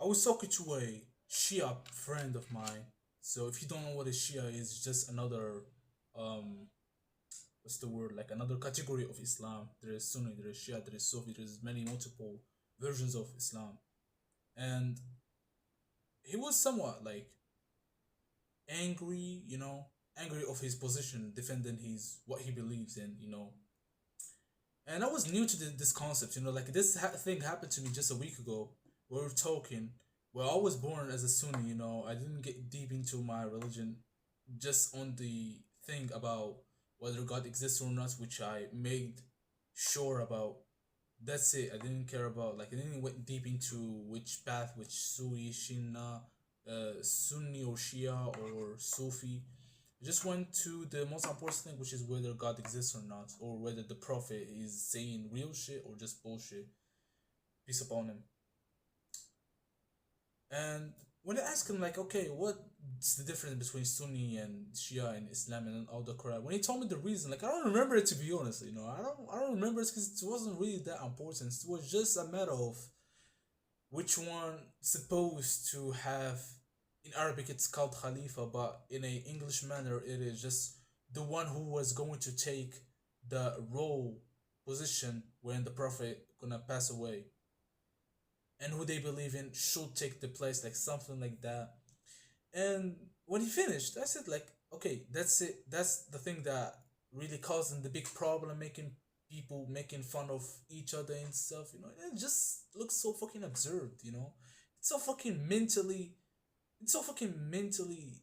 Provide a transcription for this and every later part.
I was talking to a Shia friend of mine. So if you don't know what a Shia is, it's just another um what's the word, like another category of Islam. There is Sunni, there is Shia, there is Sufi, there is many multiple versions of Islam. And he was somewhat like angry, angry of his position, defending his what he believes in. And I was new to this concept, like this thing happened to me just a week ago. We were talking. Well, I was born as a Sunni, I didn't get deep into my religion just on the thing about whether God exists or not, which I made sure about. That's it. I didn't care about, like, I didn't went deep into which path, which Sunni or Shia or Sufi. I just went to the most important thing, which is whether God exists or not, or whether the Prophet is saying real shit or just bullshit. Peace upon him. And when I asked him, like, okay, what's the difference between Sunni and Shia and Islam and all the Quran? When he told me the reason, like, I don't remember it, to be honest. I don't remember it because it wasn't really that important. It was just a matter of which one supposed to have. In Arabic, it's called Khalifa, but in a English manner, it is just the one who was going to take the role position when the Prophet gonna pass away, and who they believe in should take the place, like something like that. And when he finished, I said, like, okay, that's it. That's the thing that really causing the big problem, making people making fun of each other and stuff. It just looks so fucking absurd. It's so fucking mentally. It's so fucking mentally.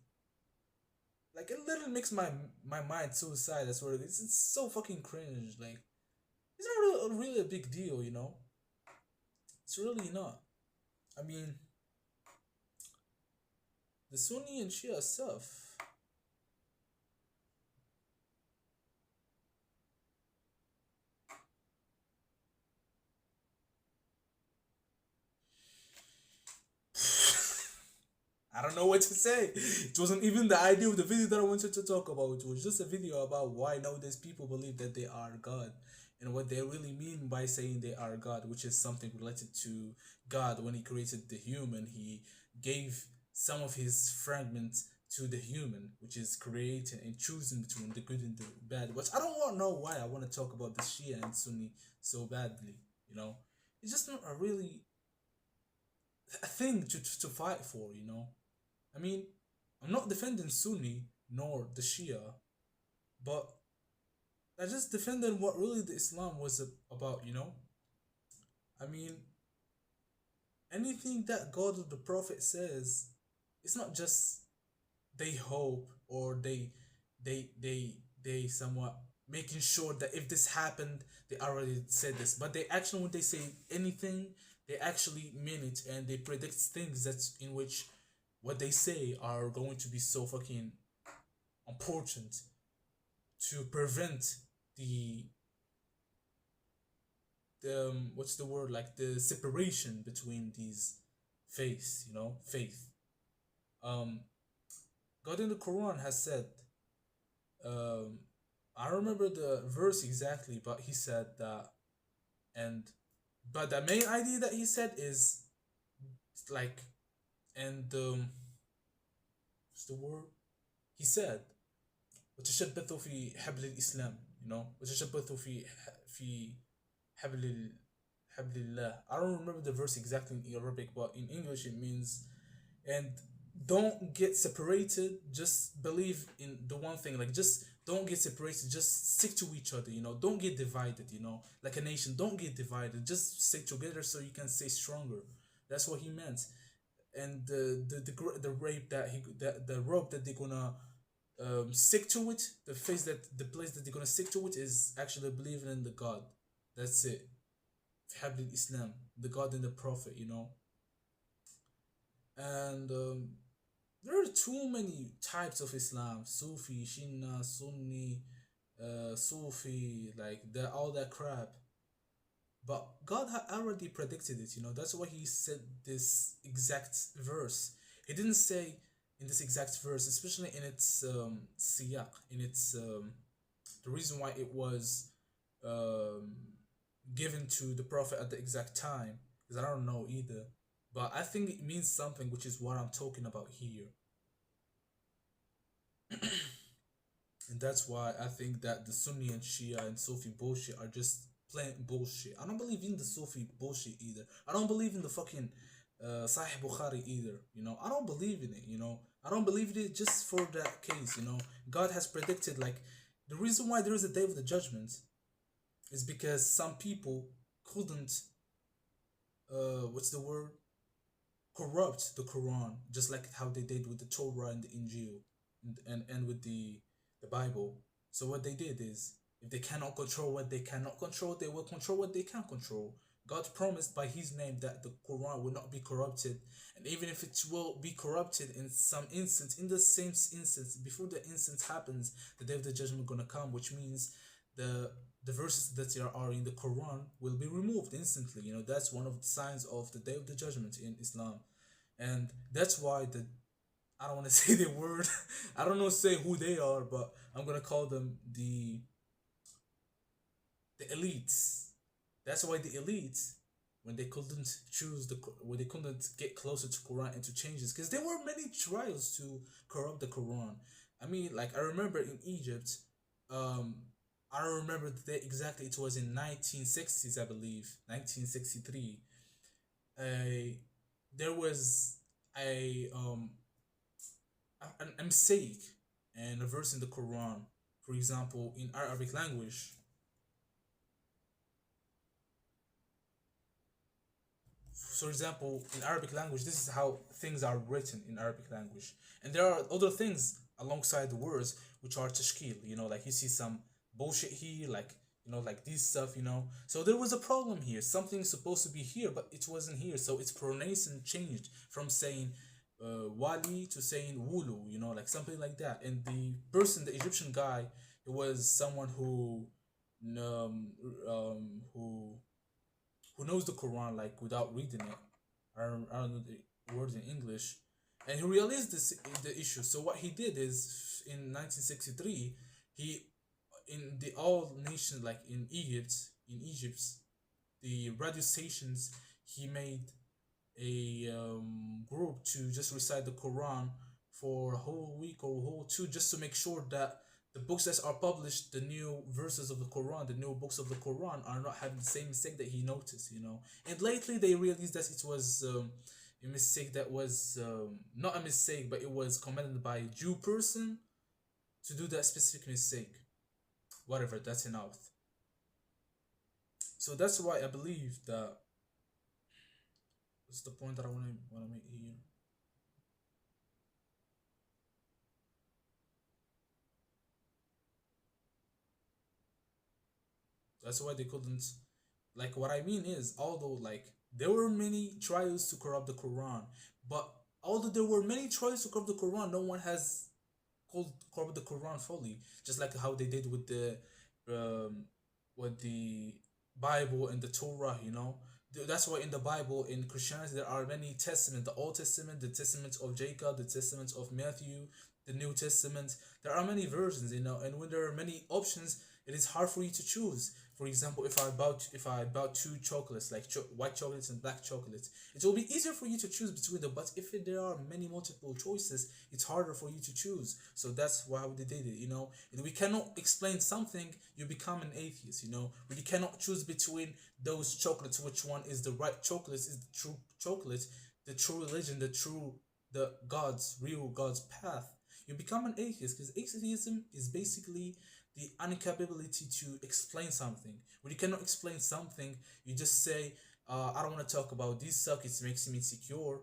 Like, it literally makes my mind suicide. That's what it is. It's so fucking cringe. Like, it's not really a big deal. It's really not. I mean, the Sunni and Shia stuff. I don't know what to say. It wasn't even the idea of the video that I wanted to talk about. It was just a video about why nowadays people believe that they are God and what they really mean by saying they are God, which is something related to God. When he created the human, he gave some of his fragments to the human, which is creating and choosing between the good and the bad. Which I don't want to know why I want to talk about the Shia and Sunni so badly. It's just not a really a thing to fight for. I mean, I'm not defending Sunni nor the Shia, but I just defended what really the Islam was about. I mean, anything that God or the Prophet says, it's not just they hope or they somewhat making sure that if this happened, they already said this. But they actually, when they say anything, they actually mean it, and they predict things that's in which what they say are going to be so fucking important to prevent the what's the word, like the separation between these faith. um God in the Quran has said, um I don't remember the verse exactly, but he said that. And but the main idea that he said is, like, and what's the word he said, وتشبثوا في حبل الإسلام, وتشبثوا في حبل حبل الله. I don't remember the verse exactly in Arabic, but in English it means, and don't get separated, just believe in the one thing, like, just don't get separated, just stick to each other, don't get divided, like a nation, don't get divided, just stick together so you can stay stronger. That's what he meant. And the rape that he that the rope that they're gonna stick to it, the place that they're gonna stick to it is actually believing in the God. That's it. Habib Islam, the God and the Prophet. And there are too many types of Islam: Sufi, Shia, Sunni, Sufi, like that, all that crap. But God had already predicted it. That's why He said this exact verse. He didn't say in this exact verse, especially in its siyaq, in its the reason why it was um, given to the Prophet at the exact time, because I don't know either. But I think it means something, which is what I'm talking about here. And that's why I think that the Sunni and Shia and Sufi bullshit are just plain bullshit. I don't believe in the Sufi bullshit either. I don't believe in the fucking Sahih Bukhari either. I don't believe in it. I don't believe in it just for that case. God has predicted, like, the reason why there is a day of the judgment is because some people couldn't, what's the word, corrupt the Quran, just like how they did with the Torah and the Injil, and with the Bible. So what they did is, if they cannot control what they cannot control, they will control what they can control. God promised by His name that the Quran will not be corrupted, and even if it will be corrupted in some instance, in the same instance, before the instance happens, the day of the judgment gonna come, which means the the verses that are in the Quran will be removed instantly. That's one of the signs of the day of the judgment in Islam, and that's why I don't want to say the word. I don't know say who they are, but I'm gonna call them the elites. That's why the elites, when they couldn't choose when they couldn't get closer to Quran and to changes, because there were many trials to corrupt the Quran. I mean, like, I remember in Egypt, um, I don't remember the date exactly. It was in 1960s, I believe, 1963. Uh, there was a a mistake and a verse in the Quran, for example, in Arabic language. For example, in Arabic language, this is how things are written in Arabic language. And there are other things alongside the words which are tashkil, like you see some bullshit here, like, like this stuff. So there was a problem here. Something's supposed to be here, but it wasn't here. So its pronunciation changed from saying wali to saying wulu, like something like that. And the person, the Egyptian guy, it was someone um, who knows the Quran, like, without reading it. I don't know the words in English, and he realized the issue. So what he did is, in 1963, he, in the all nations, like in Egypt, the radio stations, he made a group to just recite the Quran for a whole week or a whole two, just to make sure that the books that are published, the new verses of the Quran, the new books of the Quran, are not having the same mistake that he noticed. And lately they realized that it was a mistake that was not a mistake, but it was committed by a Jew person to do that specific mistake. Whatever, that's enough. So that's why I believe that. What's the point that I want to make here? That's why they couldn't. Like, what I mean is, although, like, there were many trials to corrupt the Quran, but although there were many trials to corrupt the Quran, no one has called corrupt the Quran fully. Just like how they did um, with the Bible and the Torah. That's why in the Bible, in Christianity, there are many testaments: the Old Testament, the Testament of Jacob, the Testament of Matthew, the New Testament. There are many versions, and when there are many options, it is hard for you to choose. For example, if I bought two chocolates, like white chocolates and black chocolates, it will be easier for you to choose between them. But if there are many multiple choices, it's harder for you to choose. So that's why they did it. And we cannot explain something, you become an atheist. When you cannot choose between those chocolates, which one is the right chocolate, is the true chocolate, the true religion, the real God's path, you become an atheist, because atheism is basically the incapability to explain something. When you cannot explain something, you just say, I don't want to talk about this stuff, it makes me insecure,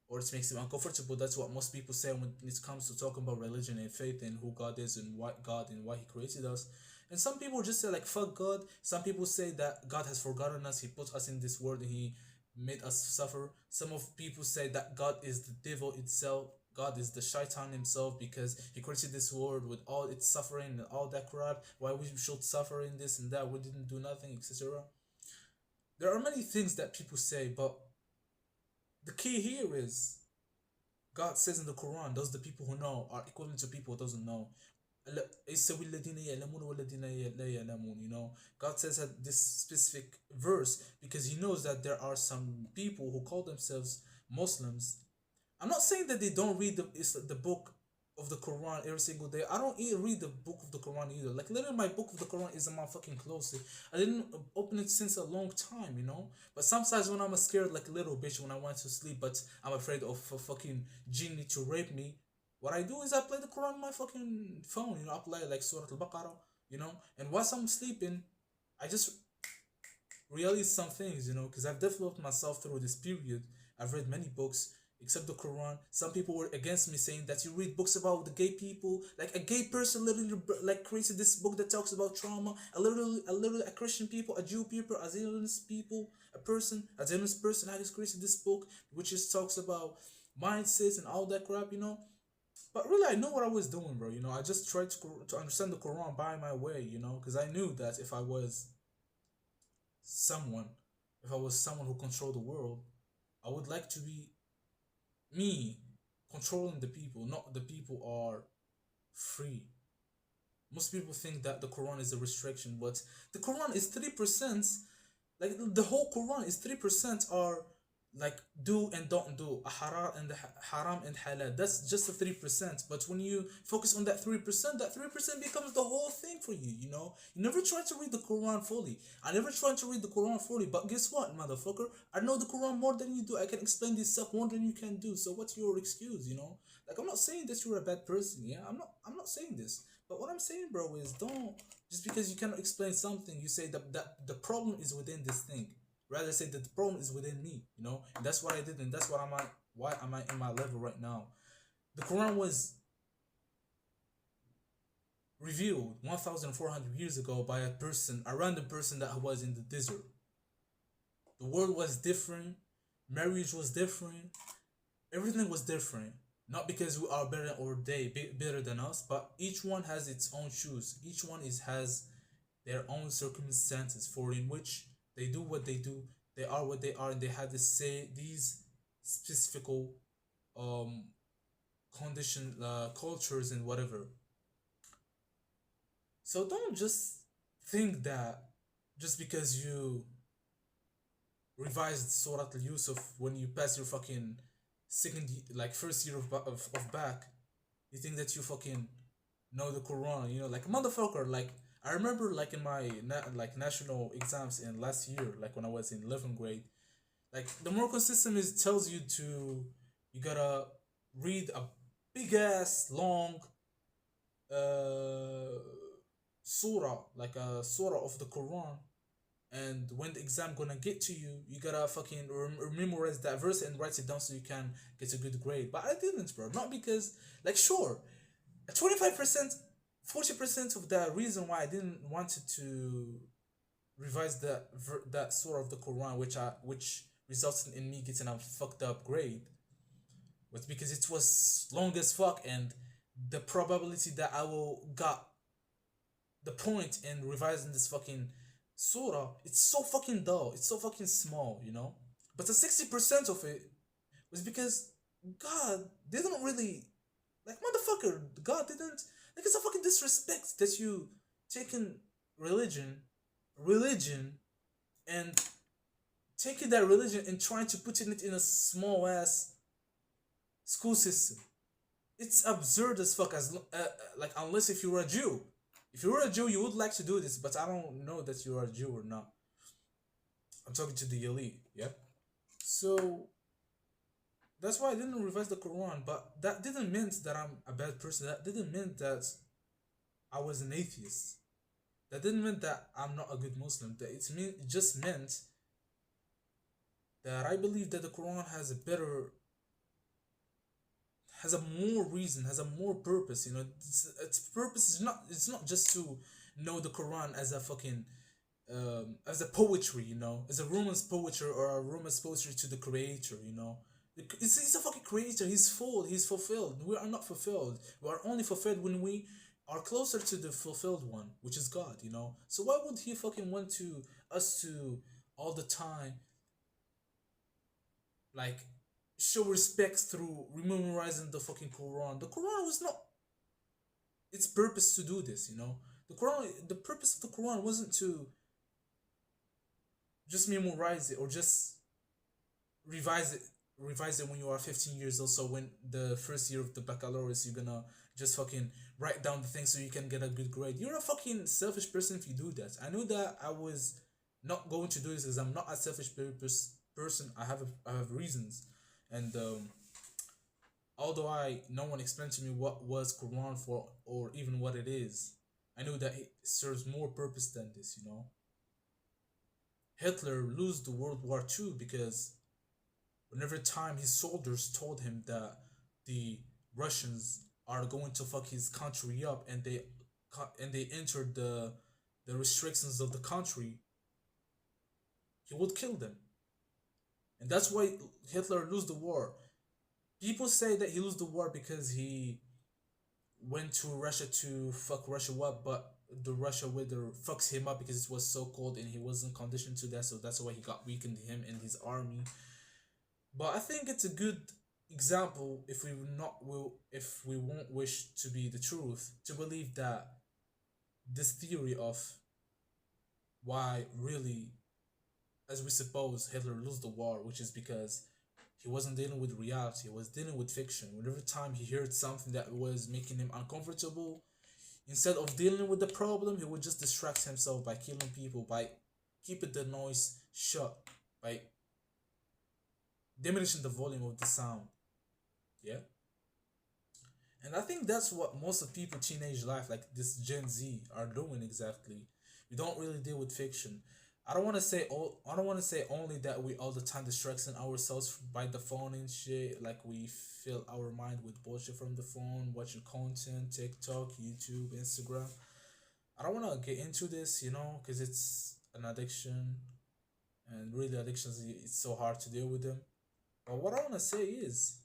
or it makes me uncomfortable. That's what most people say when it comes to talking about religion and faith and who God is and what God and why He created us. And some people just say, like, fuck God. Some people say that God has forgotten us, He put us in this world and He made us suffer. Some of people say that God is the devil itself. God is the shaitan himself, because he created this world with all its suffering and all that crap. Why we should suffer in this and that? We didn't do nothing, etc. There are many things that people say, but the key here is, God says in the Quran, those the people who know are equivalent to people who doesn't know. God says that this specific verse because He knows that there are some people who call themselves Muslims. I'm not saying that they don't read the book of the Quran every single day. I don't even read the book of the Quran either. Like literally, my book of the Quran is in my fucking closet. I didn't open it since a long time, you know. But sometimes when I'm scared, like a little bitch, when I want to sleep, but I'm afraid of a fucking genie to rape me, what I do is I play the Quran on my fucking phone. You know, I play like Surah Al-Baqarah, you know. And whilst I'm sleeping, I just realize some things, you know, because I've developed myself through this period. I've read many books, except the Quran. Some people were against me, saying that you read books about the gay people. Like a gay person literally like created this book that talks about trauma. A Christian people, a Jew people, a Zionist people, a Zionist person has created this book, which is talks about mindsets and all that crap, you know. But really, I know what I was doing, bro. You know, I just tried to understand the Quran by my way, you know, because I knew that someone, if I was someone who controlled the world, I would like to be me controlling the people, not the people are free. Most people think that the Quran is a restriction, but the Quran is 3%. Like the whole Quran is 3% are like do and don't do, a haram and halal. That's just the 3%. But when you focus on that 3%, that 3% becomes the whole thing for you. You know, you never try to read the Quran fully. I never tried to read the Quran fully. But guess what, motherfucker? I know the Quran more than you do. I can explain this stuff more than you can do. So what's your excuse? You know, like I'm not saying that you're a bad person. Yeah, I'm not. I'm not saying this. But what I'm saying, bro, is don't just because you cannot explain something, you say that the problem is within this thing. Rather say that the problem is within me, you know? And that's what I did, and that's what I'm at, why am I in my level right now. The Quran was revealed 1,400 years ago by a random person that was in the desert. The world was different, marriage was different, everything was different. Not because we are better or they better than us, but each one has its own shoes. Each one has their own circumstances for in which they do what they do, they are what they are, and they have to say these specific um condition cultures and whatever. So don't just think that just because you revised Surah Al Yusuf when you pass your fucking like first year of back, you think that you fucking know the Quran, you know, like motherfucker. Like I remember, like in my like national exams in last year, like when I was in 11th grade, like the Moroccan system is tells you to you gotta read a big ass long uh surah, like a surah of the Quran, and when the exam gonna get to you, you gotta fucking memorize that verse and write it down so you can get a good grade. But I didn't, bro. Not because, like, sure, 25%, 40% of the reason why I didn't wanted to revise that surah of the Quran, which resulted in me getting a fucked up grade, was because it was long as fuck, and the probability that I will got the point in revising this fucking surah, it's so fucking dull, it's so fucking small, you know. But the 60% of it was because God didn't really, like, motherfucker, God didn't, like, it's a fucking disrespect that you taking religion and taking that religion and trying to put it in a small ass school system. It's absurd as fuck. Like, unless if you were a Jew, if you were a Jew, you would like to do this, but I don't know that you are a Jew or not. I'm talking to the elite, yeah. So that's why I didn't revise the Quran, but that didn't mean that I'm a bad person. That didn't mean that I was an atheist. That didn't mean that I'm not a good Muslim. It just meant that I believe that the Quran has a more reason, has a more purpose. You know, its purpose is not. It's not just to know the Quran as a fucking as a poetry. You know, as a Roman's poetry or a Roman's poetry to the Creator. You know, he's a fucking Creator. He's full. He's fulfilled. We are not fulfilled. We are only fulfilled when we are closer to the fulfilled one, which is God. You know, so why would He fucking want to us to all the time like show respect through memorizing the fucking Quran? The Quran was not its purpose to do this, you know. The purpose of the Quran wasn't to just memorize it or just revise it revise it when you are 15 years old. So when the first year of the baccalaureate, you're gonna just fucking write down the things so you can get a good grade. You're a fucking selfish person if you do that. I knew that I was not going to do this because I'm not a selfish person. I have reasons, and although I no one explained to me what was Quran for or even what it is, I knew that it serves more purpose than this. You know, Hitler lose the World War II because whenever time his soldiers told him that the Russians are going to fuck his country up and they entered the restrictions of the country, he would kill them, and that's why Hitler lose the war. People say that he lose the war because he went to Russia to fuck Russia up, but the Russia weather fucks him up because it was so cold and he wasn't conditioned to that, so that's why he got weakened him and his army. But I think it's a good example if we won't wish to be the truth to believe that this theory of why really, as we suppose, Hitler lose the war, which is because he wasn't dealing with reality, he was dealing with fiction. Whenever time he heard something that was making him uncomfortable, instead of dealing with the problem, he would just distract himself by killing people, by keeping the noise shut, by diminishing the volume of the sound. Yeah. And I think that's what most of people teenage life, like this Gen Z, are doing exactly. We don't really deal with fiction. I don't want to say only that we all the time distracting ourselves by the phone and shit. Like we fill our mind with bullshit from the phone, watching content, TikTok, YouTube, Instagram. I don't want to get into this, because it's an addiction, and really addictions, it's so hard to deal with them. But what I want to say is,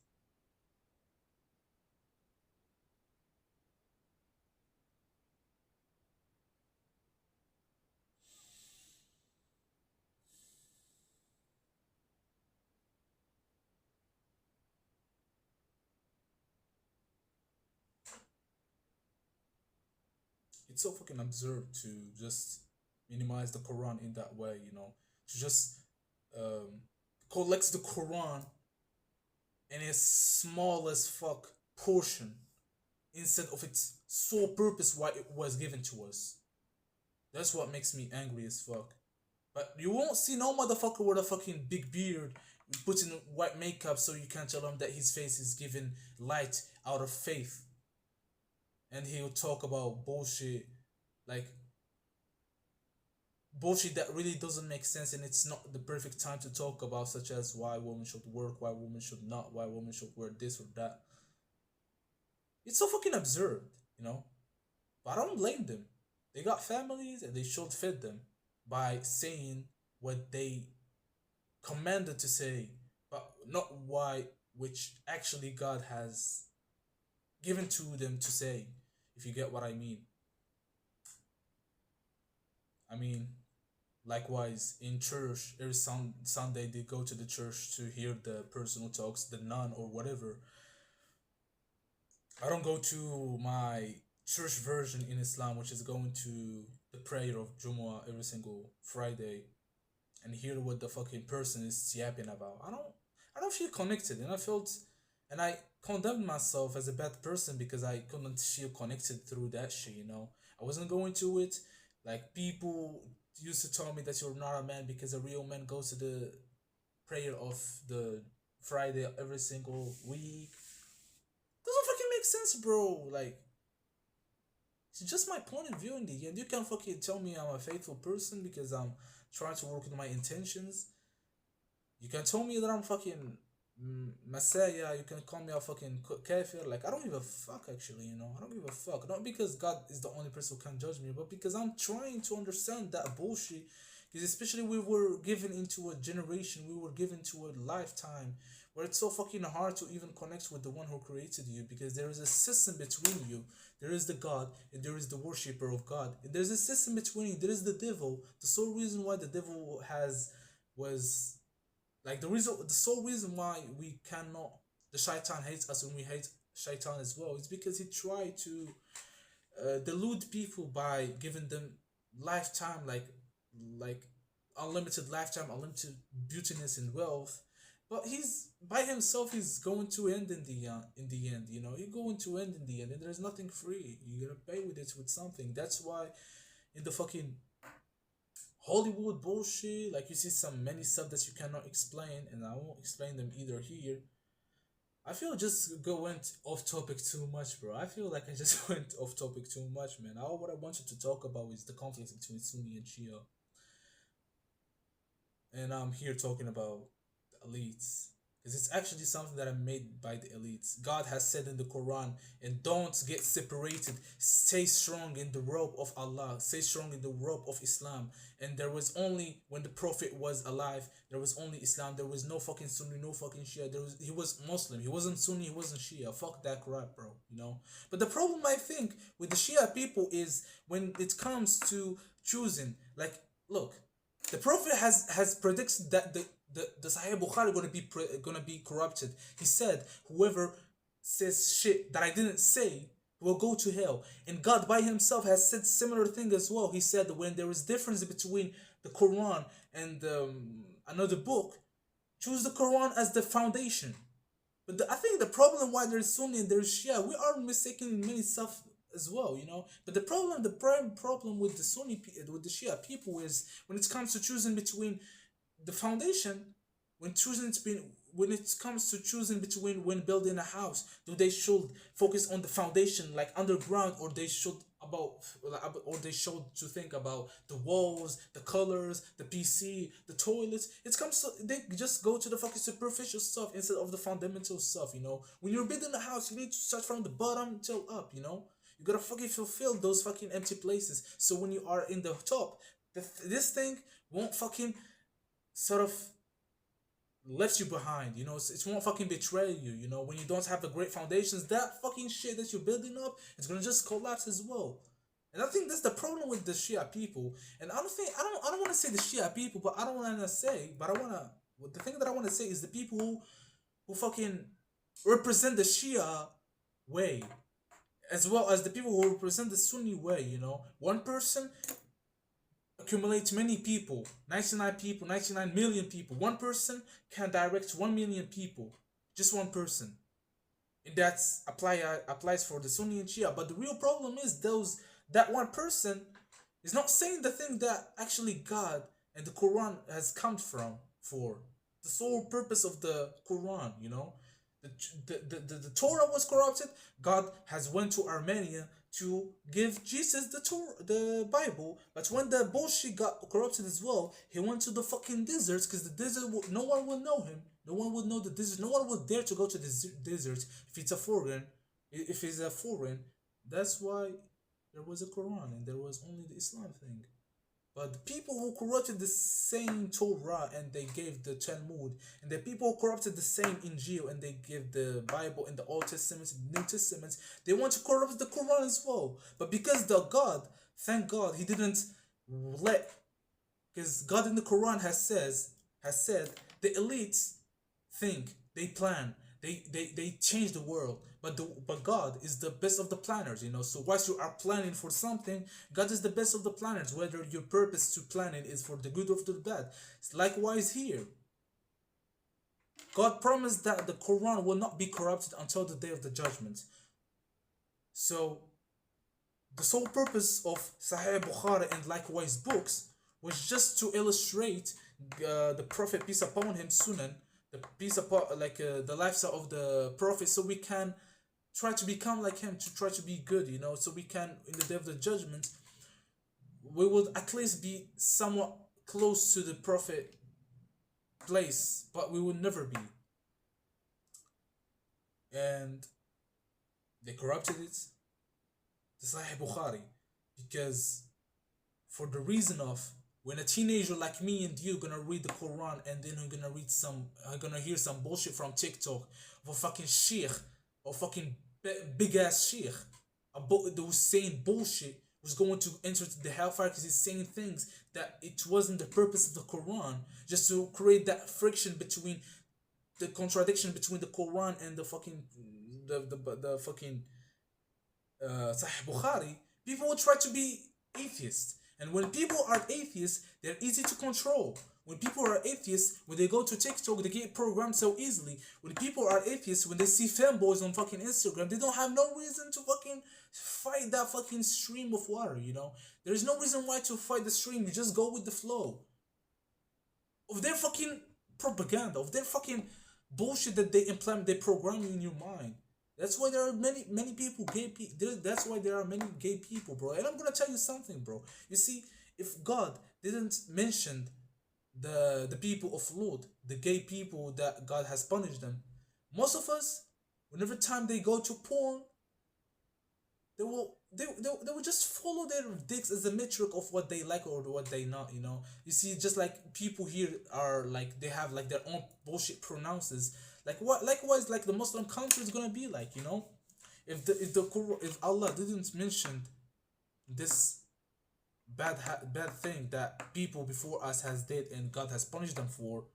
it's so fucking absurd to just minimize the Quran in that way, to just um, collects the Quran in its small as fuck portion instead of its sole purpose why it was given to us. That's what makes me angry as fuck. But you won't see no motherfucker with a fucking big beard putting white makeup so you can't tell him that his face is given light out of faith. And he'll talk about bullshit like bullshit that really doesn't make sense, and it's not the perfect time to talk about, such as why women should work, why women should not, why women should wear this or that. It's so fucking absurd, you know? But I don't blame them. They got families and they should feed them by saying what they commanded to say, but not why which actually God has given to them to say, if you get what I mean. I mean, likewise, in church, every Sunday they go to the church to hear the person who talks, the nun or whatever. I don't go to my church version in Islam, which is going to the prayer of Jumu'ah every single Friday and hear what the fucking person is yapping about. I don't feel connected, and I condemned myself as a bad person because I couldn't feel connected through that shit. I wasn't going to it. Like people used to tell me that you're not a man because a real man goes to the prayer of the Friday every single week. Doesn't fucking make sense, bro. Like, it's just my point of view in the end. You can't fucking tell me I'm a faithful person because I'm trying to work with my intentions. You can tell me that I'm fucking Messiah. You can call me a fucking kafir. Like, I don't give a fuck, actually. I don't give a fuck. Not because God is the only person who can judge me, but because I'm trying to understand that bullshit. Because especially we were given into a generation, we were given to a lifetime where it's so fucking hard to even connect with the one who created you, because there is a system between you. There is the God and there is the worshipper of God. And there's a system between you. There is the devil. The sole reason why the devil was like the sole reason why we cannot, the shaitan hates us and we hate shaitan as well, is because he tried to delude people by giving them lifetime, like unlimited lifetime, unlimited beautiness and wealth, But he's by himself. He's going to end in the end. You know, he's going to end in the end, and there's nothing free. You gotta pay with it with something. That's why in the fucking Hollywood bullshit, like you see some many stuff that you cannot explain, and I won't explain them either here. I feel just went off topic too much, bro. I feel like I just went off topic too much, man. All what I wanted to talk about is the conflict between Sunni and Shia, and I'm here talking about the elites because it's actually something that I made by the elites. God has said in the Quran, and don't get separated. Stay strong in the rope of Allah. Stay strong in the rope of Islam. And there was only when the Prophet was alive, there was only Islam. There was no fucking Sunni, no fucking Shia. He was Muslim. He wasn't Sunni. He wasn't Shia. Fuck that crap, bro. You know. But the problem I think with the Shia people is when it comes to choosing, like, look, the Prophet has predicted that the Sahih Bukhari gonna be corrupted. He said, whoever says shit that I didn't say will go to hell. And God by Himself has said similar thing as well. He said when there is difference between the Quran and another book, choose the Quran as the foundation. But I think the problem why there's Sunni and there's Shia, we are mistaken many stuff as well, you know. But the prime problem with the with the Shia people is when it comes to choosing between the foundation, when it comes to choosing between when building a house, do they should focus on the foundation like underground, or they should about or they should to think about the walls, the colors, the PC, the toilets. It comes to they just go to the fucking superficial stuff instead of the fundamental stuff, you know. When you're building a house, you need to start from the bottom till up, you know. You gotta fucking fulfill those fucking empty places. So when you are in the top, this thing won't fucking sort of left you behind, you know. It won't fucking betray you, you know. When you don't have the great foundations, that fucking shit that you're building up, it's gonna just collapse as well. And I think that's the problem with the Shia people. And I don't want to say the Shia people, but I don't want to say, but I wanna. The thing that I want to say is the people who fucking represent the Shia way, as well as the people who represent the Sunni way. You know, one person accumulates many people, 99 people, 99 million people. One person can direct 1 million people, just one person. And that's applies for the Sunni and Shia. But the real problem is that one person is not saying the thing that actually God and the Quran has come from for. The sole purpose of the Quran, you know. The Torah was corrupted. God has went to Armenia to give Jesus the Torah, the Bible. But when the bullshit got corrupted as well, he went to the fucking deserts because the desert, no one would know him. No one would know the desert. No one would dare to go to the desert if it's a foreign. If he's a foreign, that's why there was a Quran and there was only the Islam thing. But the people who corrupted the same Torah and they gave the Talmud, and the people who corrupted the same Injil and they gave the Bible and the Old Testament and the New Testament, they want to corrupt the Quran as well. But because thank God, He didn't let, because God in the Quran has said the elites think, they plan, they change the world. But God is the best of the planners, you know. So once you are planning for something, God is the best of the planners, whether your purpose to planning is for the good or the bad. It's likewise here. God promised that the Quran will not be corrupted until the day of the judgment. So the sole purpose of Sahih Bukhari and likewise books was just to illustrate the Prophet, peace upon him, Sunan, the peace upon the lifestyle of the Prophet, so we can try to become like him, to try to be good, you know, so we can, in the day of the judgment, we will at least be somewhat close to the Prophet place, but we will never be. And they corrupted it, the Sahih Bukhari, because for the reason of when a teenager like me and you gonna read the Quran and then I'm gonna hear some bullshit from TikTok of a fucking sheikh or fucking big ass sheikh that was saying bullshit, was going to enter the hellfire because he's saying things that it wasn't the purpose of the Quran, just to create that friction between the contradiction between the Quran and the fucking the fucking Sahih Bukhari. People will try to be atheists. And when people are atheists, they're easy to control. When people are atheists, when they go to TikTok, they get programmed so easily. When people are atheists, when they see fanboys on fucking Instagram, they don't have no reason to fucking fight that fucking stream of water, you know? There's no reason why to fight the stream. You just go with the flow of their fucking propaganda, of their fucking bullshit that they implement, they program in your mind. That's why there are many people gay people. That's why there are many gay people, bro. And I'm gonna tell you something, bro. You see, if God didn't mention the people of Lot, the gay people that God has punished them, most of us, whenever time they go to porn, they will just follow their dicks as a metric of what they like or what they not, you know. You see, just like people here are like they have like their own bullshit pronounces. Like what likewise like the Muslim country is gonna be like, you know? If Allah didn't mention this bad thing that people before us has did and God has punished them for,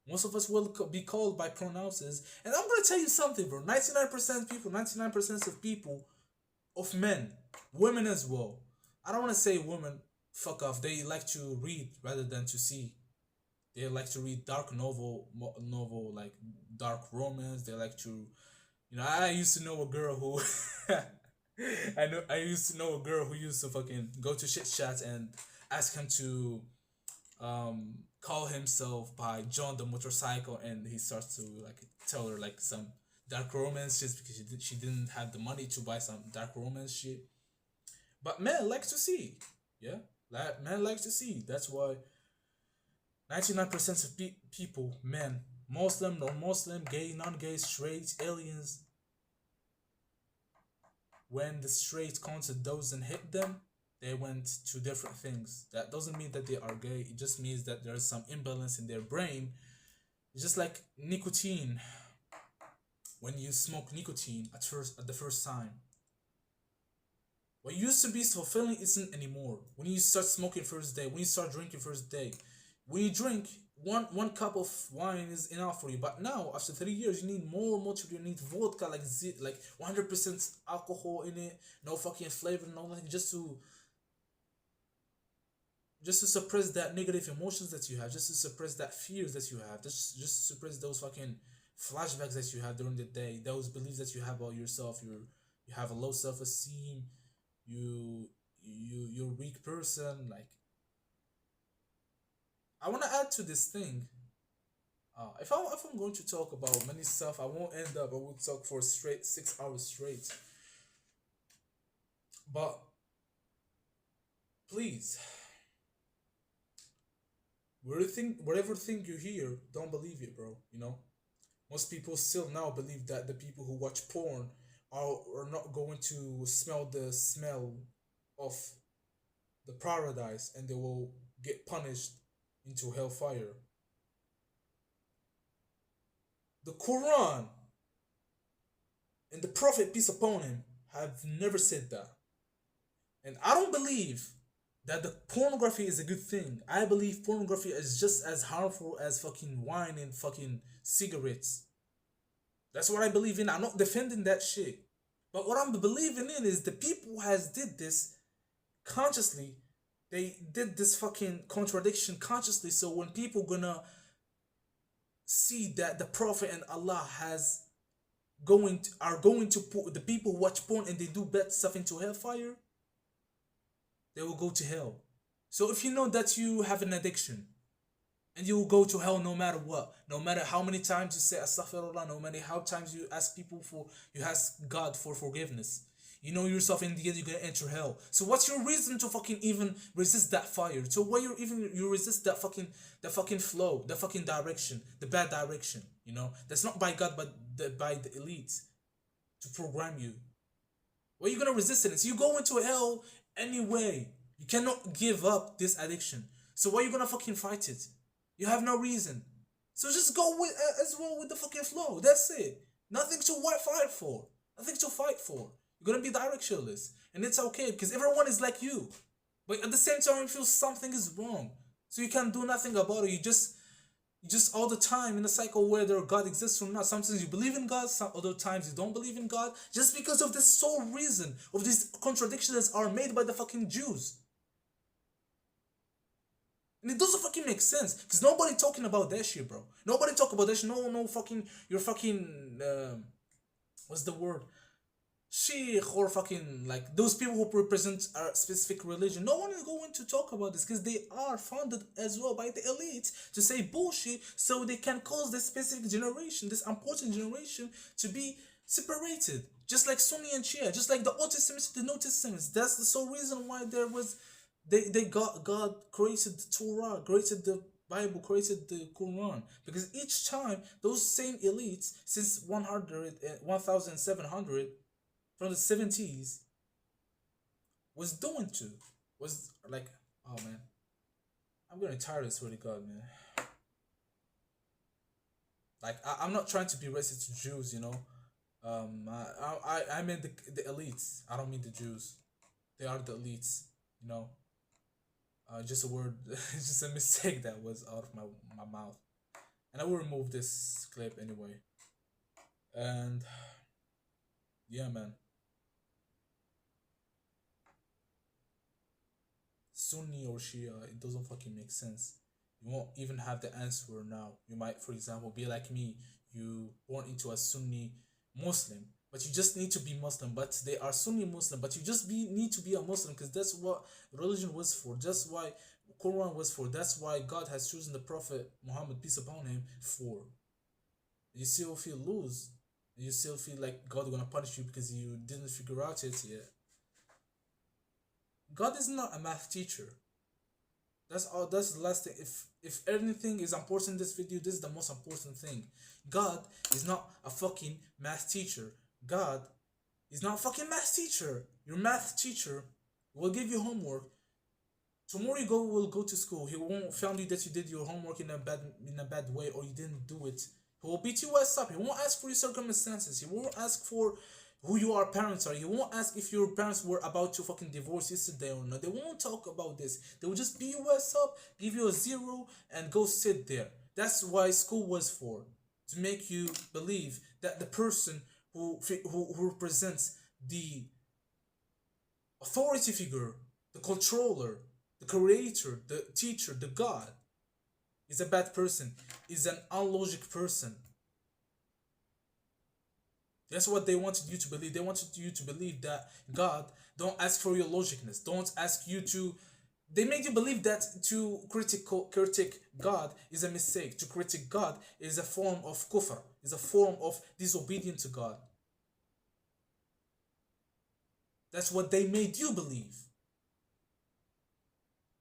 most of us will be called by pronounces. And I'm gonna tell you something, bro. 99% people, 99% of people, of men, women as well. I don't want to say women, fuck off. They like to read rather than to see. They like to read dark novel like dark romance. They like to, you know. I used to know a girl who, I used to know a girl who used to fucking go to shit chats and ask him to, call himself by John the motorcycle, and he starts to like tell her like some dark romance just because she didn't have the money to buy some dark romance shit. But men like to see, yeah, like men like to see. That's why 99% of people, men, Muslim, non-Muslim, gay, non-gay, straight, aliens, when the straight concept doesn't hit them, they went to different things. That doesn't mean that they are gay. It just means that there's some imbalance in their brain. It's just like nicotine. When you smoke nicotine at the first time, what used to be fulfilling isn't anymore. When you start smoking first day, when you start drinking first day, when you drink one cup of wine is enough for you. But now after 3 years, you need more. You need vodka like 100% alcohol in it, no fucking flavor, no nothing, just to suppress that negative emotions that you have, just to suppress that fears that you have, just to suppress those fucking flashbacks that you have during the day, those beliefs that you have about yourself. You have a low self-esteem. You're a weak person. Like, I want to add to this thing. If I'm going to talk about many stuff, I won't end up. I will talk for straight 6 hours straight. But please, whatever thing you hear, don't believe it, bro. You know, most people still now believe that the people who watch porn are not going to smell the smell of the paradise, and they will get punished into hellfire. The Quran and the Prophet, peace upon him, have never said that. And I don't believe that the pornography is a good thing. I believe pornography is just as harmful as fucking wine and fucking cigarettes. That's what I believe in. I'm not defending that shit. But what I'm believing in is the people who has did this consciously. They did this fucking contradiction consciously. So when people gonna see that the Prophet and Allah are going to put the people who watch porn and they do bad stuff into hellfire, they will go to hell. So if you know that you have an addiction, and you will go to hell no matter what, no matter how many times you say astaghfirullah, no matter how times you ask you ask God for forgiveness, you know yourself in the end you're gonna enter hell. So what's your reason to fucking even resist that fire? So why you resist that fucking flow, the fucking direction, the bad direction? You know that's not by God but by the elite to program you. Why are you gonna resist it? So you go into hell anyway. You cannot give up this addiction. So why are you gonna fucking fight it? You have no reason. So just go with as well with the fucking flow. That's it. Nothing to fight for. Nothing to fight for. You're gonna be directionless, and it's okay because everyone is like you. But at the same time, you feel something is wrong, so you can't do nothing about it. You just all the time in a cycle whether God exists or not. Sometimes you believe in God, some other times you don't believe in God, just because of this sole reason of these contradictions that are made by the fucking Jews. And it doesn't fucking make sense because nobody talking about that shit, bro. Nobody talk about that shit. No fucking you're fucking what's the word? Sheikh or fucking like those people who represent a specific religion. No one is going to talk about this because they are funded as well by the elite to say bullshit so they can cause this specific generation, this important generation, to be separated. Just like Sunni and Shia, just like the Old Testament, the New Testament. That's the sole reason why there was they got God created the Torah, created the Bible, created the Quran, because each time those same elites since 100 1700 from the 70s was doing to was like, oh man, I'm getting tired, I swear to God, man. Like I'm not trying to be racist to Jews, you know. I mean the elites. I don't mean the Jews. They are the elites, you know. Just a word, just a mistake that was out of my mouth, and I will remove this clip anyway. And yeah, man. Sunni or Shia, it doesn't fucking make sense. You won't even have the answer now. You might, for example, be like me. You born into a Sunni Muslim, but you just need to be Muslim. But they are Sunni Muslim, but you just need to be a Muslim because that's what religion was for. That's why Quran was for. That's why God has chosen the Prophet Muhammad, peace upon him, for. You still feel lose. You still feel like God gonna punish you because you didn't figure out it yet. God is not a math teacher. That's all. That's the last thing. If anything is important in this video, this is the most important thing. God is not a fucking math teacher. God is not a fucking math teacher. Your math teacher will give you homework. Tomorrow you will go to school. He won't find you that you did your homework in a bad way or you didn't do it. He will beat your ass up. He won't ask for your circumstances. He won't ask for who your parents are. He won't ask if your parents were about to fucking divorce yesterday or not. They won't talk about this. They will just beat your ass up, give you a zero, and go sit there. That's why school was for. To make you believe that the person who represents the authority figure, the controller, the creator, the teacher, the God, is a bad person, is an unlogic person. That's what they wanted you to believe. They wanted you to believe that God don't ask for your logicness. Don't ask you to. They made you believe that to critic God is a mistake. To critic God is a form of kufr, is a form of disobedience to God. That's what they made you believe.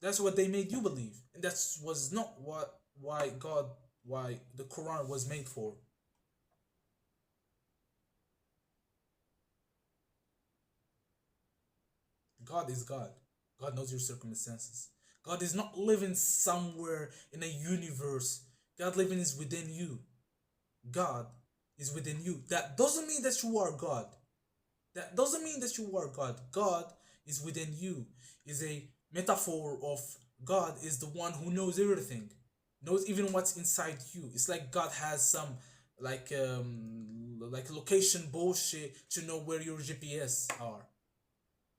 That's what they made you believe, and that was not why the Quran was made for. God is God. God knows your circumstances. God is not living somewhere in a universe. God living is within you. God is within you. That doesn't mean that you are God. That doesn't mean that you are God. God is within you. Is a metaphor of God is the one who knows everything. Knows even what's inside you. It's like God has some like location bullshit to know where your GPS are.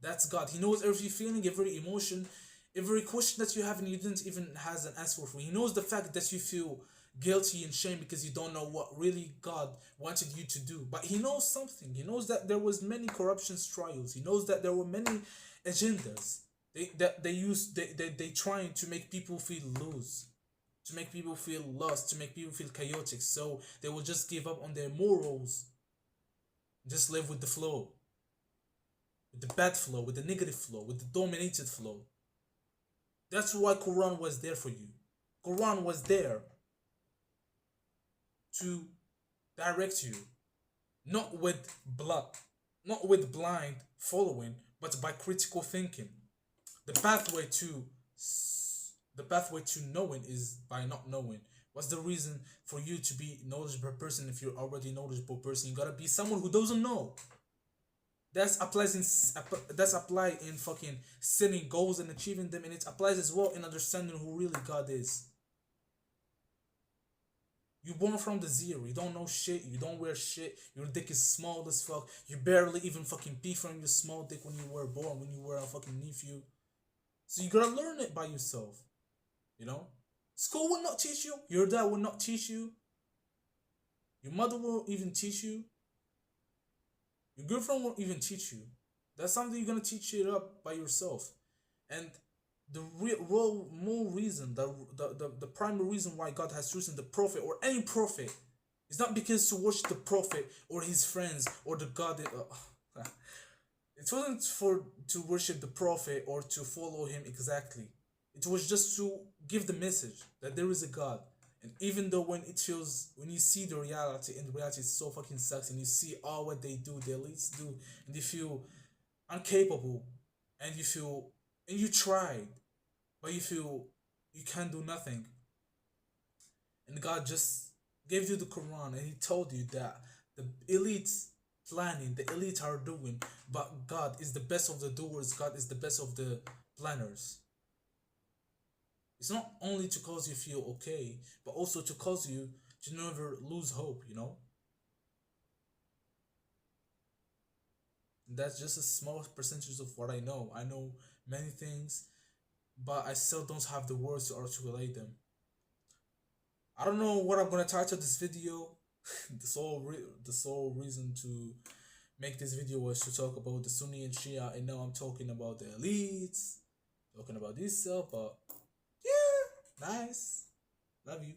That's God. He knows every feeling, every emotion, every question that you have and you didn't even has an answer for. He knows the fact that you feel guilty and shame because you don't know what really God wanted you to do. But he knows something. He knows that there was many corruptions trials. He knows that there were many agendas. They trying to make people feel loose, to make people feel lost, to make people feel chaotic. So they will just give up on their morals, just live with the flow. With the bad flow, with the negative flow, with the dominated flow. That's why Quran was there for you. Quran was there to direct you, not with blind following, but by critical thinking. The pathway to knowing is by not knowing. What's the reason for you to be a knowledgeable person if you're already a knowledgeable person? You gotta be someone who doesn't know. That's applied in fucking setting goals and achieving them, and it applies as well in understanding who really God is. You born from the zero. You don't know shit. You don't wear shit. Your dick is small as fuck. You barely even fucking pee from your small dick when you were born, when you were a fucking nephew. So you gotta learn it by yourself. You know, school will not teach you. Your dad will not teach you. Your mother won't even teach you. Your girlfriend won't even teach you. That's something you're gonna teach it up by yourself. And the real more reason, the primary reason why God has chosen the prophet or any prophet is not because to worship the prophet or his friends or the God. It wasn't for to worship the prophet or to follow him exactly. It was just to give the message that there is a God. And even though when it feels, when you see the reality, and the reality is so fucking sucks, and you see all what they do, the elites do, and you feel incapable, and you feel, and you tried, but you feel you can't do nothing. And God just gave you the Quran, and He told you that the elites planning, the elites are doing, but God is the best of the doers. God is the best of the planners. It's not only to cause you feel okay, but also to cause you to never lose hope. And that's just a small percentage of what I know. I know many things, but I still don't have the words to articulate them. I don't know what I'm gonna title this video. The sole reason to make this video was to talk about the Sunni and Shia, and now I'm talking about the elites, talking about this stuff. But yeah, nice. Love you.